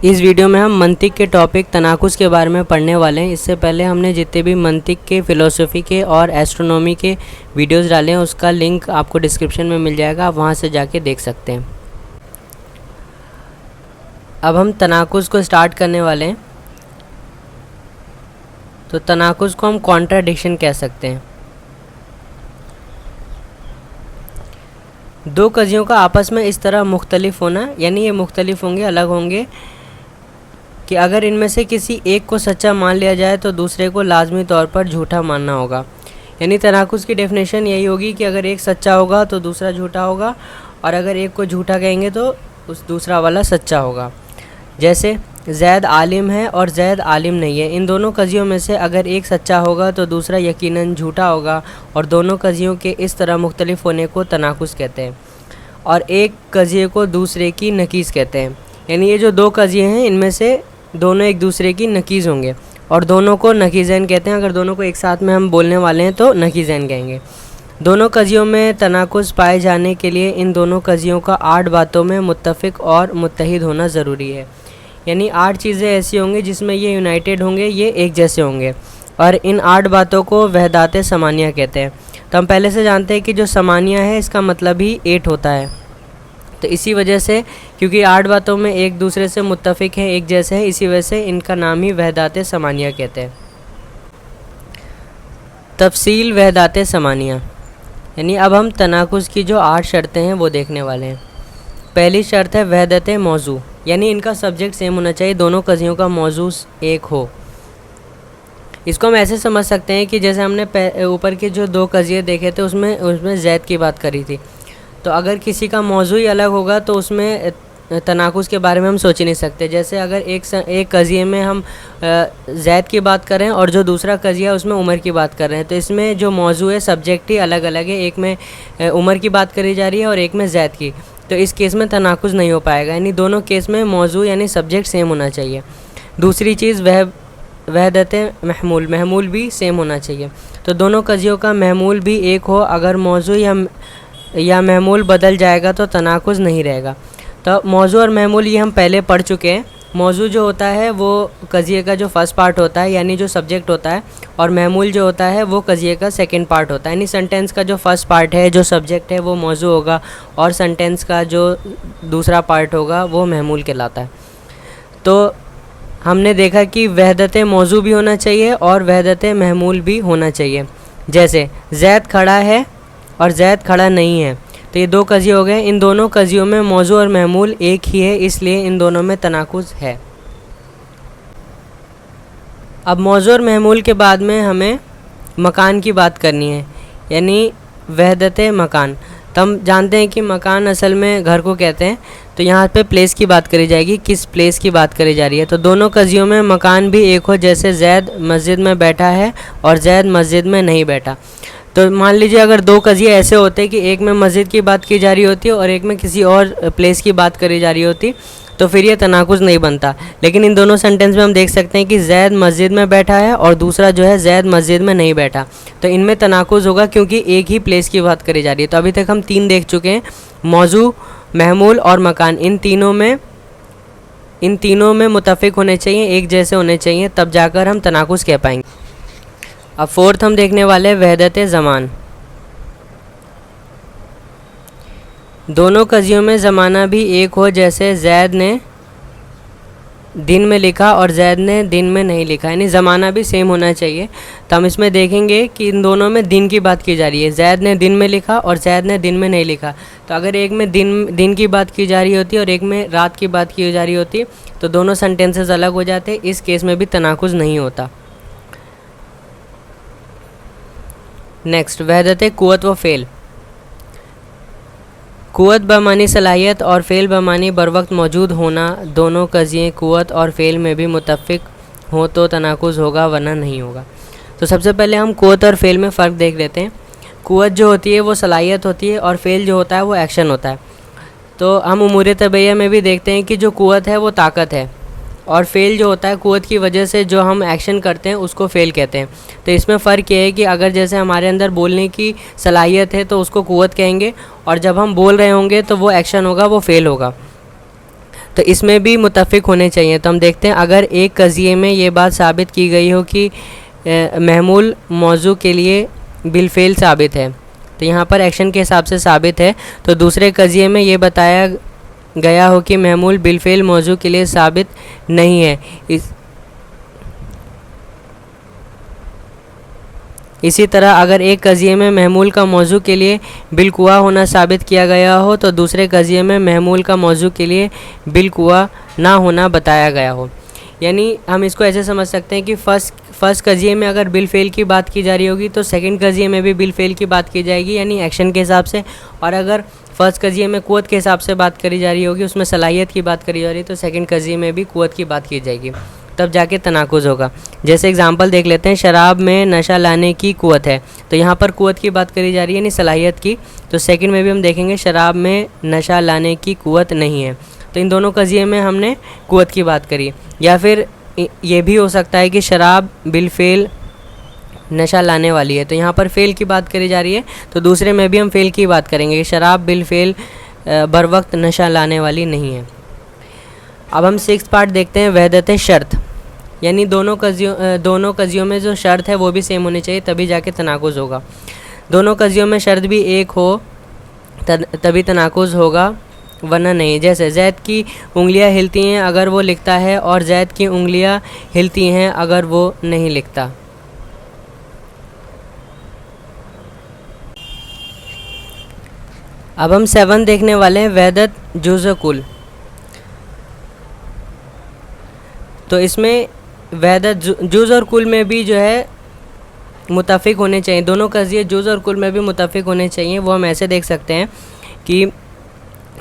इस वीडियो में हम मंतिक के टॉपिक तनाकुस के बारे में पढ़ने वाले हैं। इससे पहले हमने जितने भी मंतिक के, फ़िलोसफ़ी के और एस्ट्रोनॉमी के वीडियोस डाले हैं उसका लिंक आपको डिस्क्रिप्शन में मिल जाएगा, आप वहां से जाके देख सकते हैं। अब हम तनाकुस को स्टार्ट करने वाले हैं। तो तनाकुस को हम कॉन्ट्राडिक्शन कह सकते हैं। दो कजियों का आपस में इस तरह मुख्तलिफ होना, यानी ये मुख्तलिफ होंगे, अलग होंगे कि अगर इनमें से किसी एक को सच्चा मान लिया जाए तो दूसरे को लाजमी तौर पर झूठा मानना होगा। यानी तनाकुस की डेफिनेशन यही होगी कि अगर एक सच्चा होगा तो दूसरा झूठा होगा, और अगर एक को झूठा कहेंगे तो उस दूसरा वाला सच्चा होगा। जैसे ज़ैद आलिम है और ज़ैद आलिम नहीं है, इन दोनों कजियों में से अगर एक सच्चा होगा तो दूसरा यकीनन झूठा होगा, और दोनों कजियों के इस तरह मुख्तलिफ होने को तनाकुस कहते हैं। और एक कजिए को दूसरे की नकीज़ कहते हैं। यानी ये जो दो कजिए हैं इनमें से दोनों एक दूसरे की नकीज़ होंगे, और दोनों को नकीज़ैन कहते हैं। अगर दोनों को एक साथ में हम बोलने वाले हैं तो नकीज़ैन कहेंगे। दोनों कजियों में तनाकुस पाए जाने के लिए इन दोनों कजियों का 8 बातों में मुत्तफ़िक़ और मुत्तहिद होना ज़रूरी है। यानी 8 चीज़ें ऐसी होंगी जिसमें ये यूनाइटेड होंगे, ये एक जैसे होंगे, और इन 8 बातों को वहदात समानिया कहते हैं। तो हम पहले से जानते हैं कि जो समानिया है इसका मतलब ही 8 होता है। तो इसी वजह से, क्योंकि 8 बातों में एक दूसरे से मुत्तफ़िक़ हैं, एक जैसे हैं, इसी वजह से इनका नाम ही वहदात समानिया कहते हैं। तफसील वहदात समानिया, यानी अब हम तनाकुस की जो 8 शर्तें हैं वो देखने वाले हैं। पहली शर्त है वहदत मौजू, यानी इनका सब्जेक्ट सेम होना चाहिए, दोनों कजियों का मौजू एक हो। इसको हम ऐसे समझ सकते हैं कि जैसे हमने ऊपर के जो 2 कजिए देखे थे उसमें ज़ैद की बात करी थी। तो अगर किसी का मौजू ही अलग होगा तो उसमें तनाकुस के बारे में हम सोच ही नहीं सकते। जैसे अगर एक कजिए में हम ज़ैद की बात कर रहे हैं और जो दूसरा कजिया है उसमें उमर की बात कर रहे हैं, तो इसमें जो मौजू है, सब्जेक्ट ही अलग अलग है। एक में उमर की बात करी जा रही है और एक में ज़ैद की, तो इस केस में तनाकुस नहीं हो पाएगा। यानी दोनों केस में मौजू यानी सब्जेक्ट सेम होना चाहिए। दूसरी चीज़ वहदत महमूल भी सेम होना चाहिए। तो दोनों कजियों का महमूल भी एक हो। अगर मौजू या महमूल बदल जाएगा तो तनाकुस नहीं रहेगा। तो मौजू और महमूल ये हम पहले पढ़ चुके हैं। मौजू जो होता है वो कजिए का जो फर्स्ट पार्ट होता है, यानी जो सब्जेक्ट होता है, और महमूल जो होता है वो कजिए का सेकंड पार्ट होता है। यानी सेंटेंस का जो फर्स्ट पार्ट है, जो सब्जेक्ट है, वो मौजू होगा, और सेंटेंस का जो दूसरा पार्ट होगा वो महमूल कहलाता है। तो हमने देखा कि वहदत मौजू भी होना चाहिए और वहदत महमूल भी होना चाहिए। जैसे ज़ैद खड़ा है और ज़ैद खड़ा नहीं है, तो ये 2 कजिए हो गए। इन दोनों कजियों में मौजू और महमूल एक ही है, इसलिए इन दोनों में तनाकुस है। अब मौजू और महमूल के बाद में हमें मकान की बात करनी है, यानी वहदत मकान। तो हम जानते हैं कि मकान असल में घर को कहते हैं, तो यहाँ पे प्लेस की बात करी जाएगी, किस प्लेस की बात करी जा रही है। तो दोनों कजियों में मकान भी एक हो, जैसे ज़ैद मस्जिद में बैठा है और ज़ैद मस्जिद में नहीं बैठा। तो मान लीजिए अगर 2 कजिए ऐसे होते कि एक में मस्जिद की बात की जा रही होती और एक में किसी और प्लेस की बात करी जा रही होती, तो फिर ये तनाकुस नहीं बनता। लेकिन इन दोनों सेंटेंस में हम देख सकते हैं कि ज़ैद मस्जिद में बैठा है और दूसरा जो है ज़ैद मस्जिद में नहीं बैठा, तो इनमें तनाकुस होगा क्योंकि एक ही प्लेस की बात करी जा रही है। तो अभी तक हम 3 देख चुके हैं, मौजू, महमूल और मकान। इन तीनों में मुत्तफ़िक़ होने चाहिए, एक जैसे होने चाहिए, तब जाकर हम तनाकुस कह पाएंगे। अब 4th हम देखने वाले हैं वहदत ज़मान। दोनों कजियों में ज़माना भी एक हो, जैसे ज़ैद ने दिन में लिखा और ज़ैद ने दिन में नहीं लिखा, यानी ज़माना भी सेम होना चाहिए। तो हम इसमें देखेंगे कि इन दोनों में दिन की बात की जा रही है। ज़ैद ने दिन में लिखा और ज़ैद ने दिन में नहीं लिखा। तो अगर एक में दिन की बात की जा रही होती और एक में रात की बात की जा रही होती, तो दोनों सेंटेंसेस अलग हो जाते। इस केस में भी तनाकुस नहीं होता। नेक्स्ट, वहदत कुव्वत व फ़ेल। कुव्वत बमानी सलाहियत और फ़ेल बमानी बर वक्त मौजूद होना। दोनों कजिए कुव्वत और फ़ेल में भी मुत्तफ़िक़ हो तो तनाकुस होगा, वरना नहीं होगा। तो सबसे पहले हम कुव्वत और फ़ेल में फ़र्क देख लेते हैं। कुव्वत जो होती है वो सलाहियत होती है, और फ़ेल जो होता है वो एक्शन होता है। तो हम उमूर तबैया में भी देखते हैं कि जो कुव्वत है वो ताकत है, और फ़ेल जो होता है कुव्वत की वजह से जो हम एक्शन करते हैं उसको फ़ेल कहते हैं। तो इसमें फ़र्क ये है कि अगर जैसे हमारे अंदर बोलने की सलाहियत है तो उसको कुव्वत कहेंगे, और जब हम बोल रहे होंगे तो वो एक्शन होगा, वो फ़ेल होगा। तो इसमें भी मुत्तफ़िक होने चाहिए। तो हम देखते हैं अगर एक कज़िये में ये बात साबित की गई हो कि महमूल मौजू के लिए बिलफ़ेल साबित है, तो यहाँ पर एक्शन के हिसाब से साबित है। तो दूसरे कज़िये में ये बताया गया हो कि महमूल बिलफ़ेल मौजू के लिए साबित नहीं है। इसी तरह अगर एक कज़िये में महमूल का मौजू के लिए बिलकुआ होना साबित किया गया हो तो दूसरे कज़िये में महमूल का मौजू के लिए बिलकुआ ना होना बताया गया हो। यानी हम इसको ऐसे समझ सकते हैं कि फ़र्स्ट कज़िये में अगर बिलफ़ेल की बात की जा रही होगी तो सेकंड कज़िये में भी बिलफ़ेल की बात की जाएगी, यानी एक्शन के हिसाब से। और अगर फ़र्स्ट कज़िये में क़ुव्वत के हिसाब से बात करी जा रही होगी, उसमें सलाहियत की बात करी जा रही है, तो सेकंड कज़िये में भी क़ुव्वत की बात की जाएगी, तब जाके तनाकुज़ होगा। जैसे एग्जांपल देख लेते हैं, शराब में नशा लाने की क़ुव्वत है, तो यहाँ पर क़ुव्वत की बात करी जा रही है यानी सलाहियत की। तो सेकंड में भी हम देखेंगे शराब में नशा लाने की क़ुव्वत नहीं है, तो इन दोनों कज़िये में हमने क़ुव्वत की बात करी। या फिर ये भी हो सकता है कि शराब बिलफ़ेल नशा लाने वाली है, तो यहाँ पर फ़ेल की बात करी जा रही है, तो दूसरे में भी हम फ़ेल की बात करेंगे कि शराब बिलफ़ेल बर वक्त नशा लाने वाली नहीं है। अब हम 6th पार्ट देखते हैं, वहदत शर्त, यानी दोनों कज़ियों में जो शर्त है वो भी सेम होनी चाहिए, तभी जाके तनाकुज़ होगा। दोनों कज़ियों में शर्त भी एक हो तभी तनाकुज़ होगा, वरना नहीं। जैसे ज़ैद की उंगलियां हिलती हैं अगर वो लिखता है, और ज़ैद की उंगलियां हिलती हैं अगर वो नहीं लिखता। अब हम 7 देखने वाले हैं, वहदत जुज़ कुल। तो इसमें वहदत जुज़ और कुल में भी जो है मुत्तफ़िक होने चाहिए, दोनों कज़िये जुज़ और कुल में भी मुत्तफ़िक होने चाहिए। वो हम ऐसे देख सकते हैं कि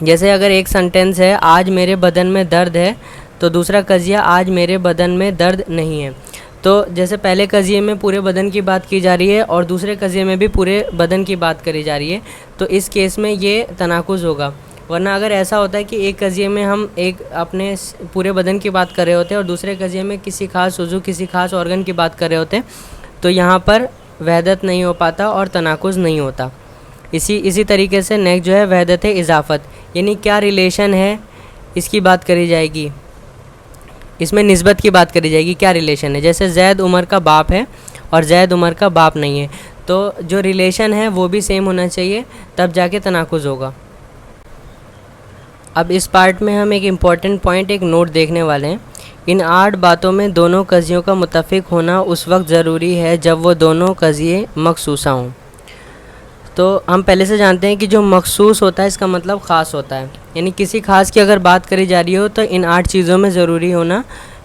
जैसे अगर एक सेंटेंस है, आज मेरे बदन में दर्द है, तो दूसरा कज़िया आज मेरे बदन में दर्द नहीं है। तो जैसे पहले कज़िये में पूरे बदन की बात की जा रही है और दूसरे कज़िये में भी पूरे बदन की बात करी जा रही है, तो इस केस में ये तनाकुज़ होगा। वरना अगर ऐसा होता है कि एक कज़िये में हम एक अपने पूरे बदन की बात कर रहे होते हैं और दूसरे कज़िये में किसी खास उज़ू, किसी खास ऑर्गन की बात कर रहे होते हैं, तो यहाँ पर वहदत नहीं हो पाता और तनाकुज़ नहीं होता। इसी तरीके से नेक्स्ट जो है वहदत इज़ाफ़त, यानी क्या रिलेशन है इसकी बात करी जाएगी, इसमें निस्बत की बात करी जाएगी, क्या रिलेशन है। जैसे ज़ैद उमर का बाप है और ज़ैद उमर का बाप नहीं है, तो जो रिलेशन है वो भी सेम होना चाहिए, तब जाके तनाकुज़ होगा। अब इस पार्ट में हम एक इम्पॉर्टेंट पॉइंट, एक नोट देखने वाले हैं। इन 8 बातों में दोनों कज़ियों का मुत्तफ़िक होना उस वक्त ज़रूरी है जब वो दोनों कज़िये मखसूसा हों। तो हम पहले से जानते हैं कि जो मखसूस होता है इसका मतलब ख़ास होता है, यानी किसी ख़ास की अगर बात करी जा रही हो तो इन 8 चीज़ों में ज़रूरी होना,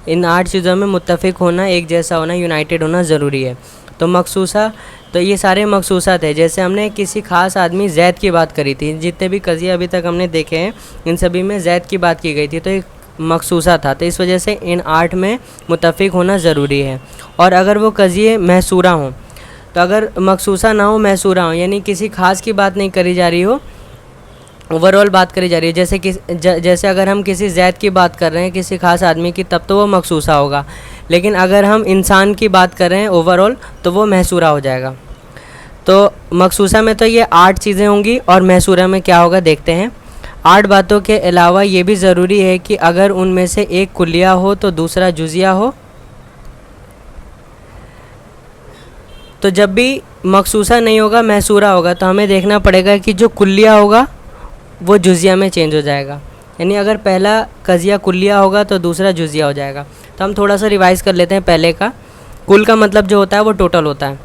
इन 8 चीज़ों में मुत्तफ़िक होना, एक जैसा होना, यूनाइटेड होना ज़रूरी है। तो मखसूसा, तो ये सारे मखसूसा थे। जैसे हमने किसी ख़ास आदमी ज़ैद की बात करी थी, जितने भी कज़िये अभी तक हमने देखे हैं इन सभी में ज़ैद की बात की गई थी, तो एक मखसूसा था, तो इस वजह से इन 8 में मुत्तफ़िक होना ज़रूरी है। और अगर वो कज़िये महसूरा हों, तो अगर मखसूसा ना हो, महसूरा हो, यानी किसी खास की बात नहीं करी जा रही हो, ओवरऑल बात करी जा रही है। जैसे अगर हम किसी ज़ैद की बात कर रहे हैं, किसी खास आदमी की, तब तो वो मखसूसा होगा। लेकिन अगर हम इंसान की बात कर रहे हैं ओवरऑल, तो वो महसूरा हो जाएगा। तो मखसूसा में तो ये 8 चीज़ें होंगी, और महसूरा में क्या होगा देखते हैं। 8 बातों के अलावा ये भी ज़रूरी है कि अगर उनमें से एक कुल्लिया हो तो दूसरा जुज़िया हो। तो जब भी मखसूसा नहीं होगा, महसूरा होगा, तो हमें देखना पड़ेगा कि जो कुल्लिया होगा वो जुज़िया में चेंज हो जाएगा। यानी अगर पहला कज़िया कुल्लिया होगा तो दूसरा जुज़िया हो जाएगा। तो हम थोड़ा सा रिवाइज़ कर लेते हैं पहले का। कुल का मतलब जो होता है वो टोटल होता है,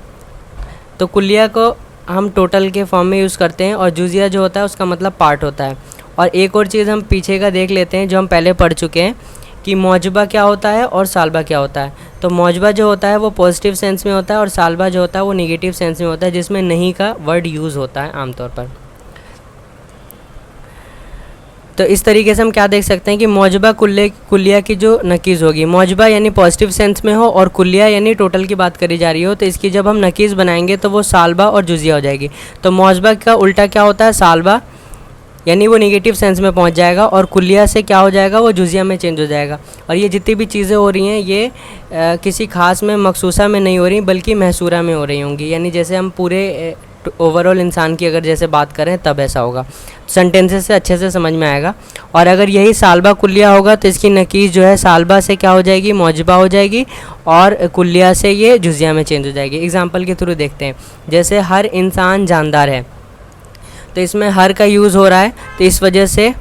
तो कुल्लिया को हम टोटल के फॉर्म में यूज़ करते हैं, और जुज़िया जो होता है उसका मतलब पार्ट होता है। और एक और चीज़ हम पीछे का देख लेते हैं जो हम पहले पढ़ चुके हैं कि मौजबा क्या होता है और सालबा क्या होता है। तो मौजबा जो होता है वो पॉजिटिव सेंस में होता है, और सालबा जो होता है वो नेगेटिव सेंस में होता है, जिसमें नहीं का वर्ड यूज़ होता है आमतौर पर। तो इस तरीके से हम क्या देख सकते हैं कि मौजबा कुल्लिया की जो नकीज़ होगी, मौजबा यानी पॉजिटिव सेंस में हो और कुल्लिया यानी टोटल की बात करी जा रही हो, तो इसकी जब हम नकीज़ बनाएंगे तो वो सालबा और जुज़िया हो जाएगी। तो मौजबा का उल्टा क्या होता है, सालबा, यानी वो नेगेटिव सेंस में पहुंच जाएगा, और कुल्लिया से क्या हो जाएगा, वो जुज़िया में चेंज हो जाएगा। और ये जितनी भी चीज़ें हो रही हैं ये किसी खास में, मखसूसा में नहीं हो रही, बल्कि महसूरा में हो रही होंगी। यानी जैसे हम पूरे ओवरऑल इंसान की अगर जैसे बात करें तब ऐसा होगा। सेंटेंसेस से अच्छे से समझ में आएगा। और अगर यही सालबा कुल्लिया होगा तो इसकी नकीज़ जो है सालबा से क्या हो जाएगी, मौजबा हो जाएगी, और कुल्लिया से ये जुज़िया में चेंज हो जाएगी। एग्जाम्पल के थ्रू देखते हैं, जैसे हर इंसान जानदार है, तो इसमें हर का यूज़ हो रहा है, तो इस वजह से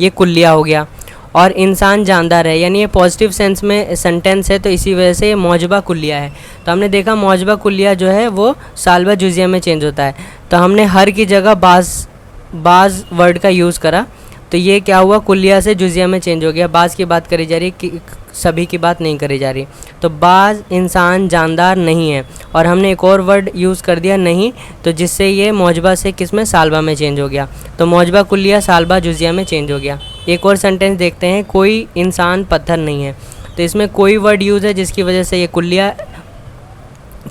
ये कुल्लिया हो गया। और इंसान जानदार है यानी ये पॉजिटिव सेंस में सेंटेंस है, तो इसी वजह से ये मौजबा कुल्लिया है। तो हमने देखा मौजबा कुल्लिया जो है वो सालबा जुज़िया में चेंज होता है। तो हमने हर की जगह बाज़ वर्ड का यूज़ करा, तो ये क्या हुआ, कुल्लिया से जुज़िया में चेंज हो गया। बाज़ की बात करी जा रही है, कि सभी की बात नहीं करी जा रही। तो बाज़ इंसान जानदार नहीं है, और हमने एक और वर्ड यूज़ कर दिया नहीं, तो जिससे ये मौजबा से किस में, सालबा में चेंज हो गया। तो मौजबा कुल्लिया सालबा जुज़िया में चेंज हो गया। एक और सेंटेंस देखते हैं, कोई इंसान पत्थर नहीं है। तो इसमें कोई वर्ड यूज़ है जिसकी वजह से ये कुल्लिया,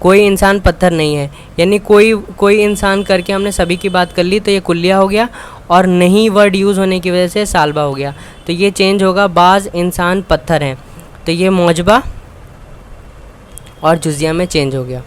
कोई इंसान पत्थर नहीं है यानी कोई इंसान करके हमने सभी की बात कर ली, तो ये कुल्लिया हो गया। और नहीं वर्ड यूज़ होने की वजह से सालबा हो गया। तो ये चेंज होगा, बाज़ इंसान पत्थर हैं, तो ये मौजबा और जुज़िया में चेंज हो गया।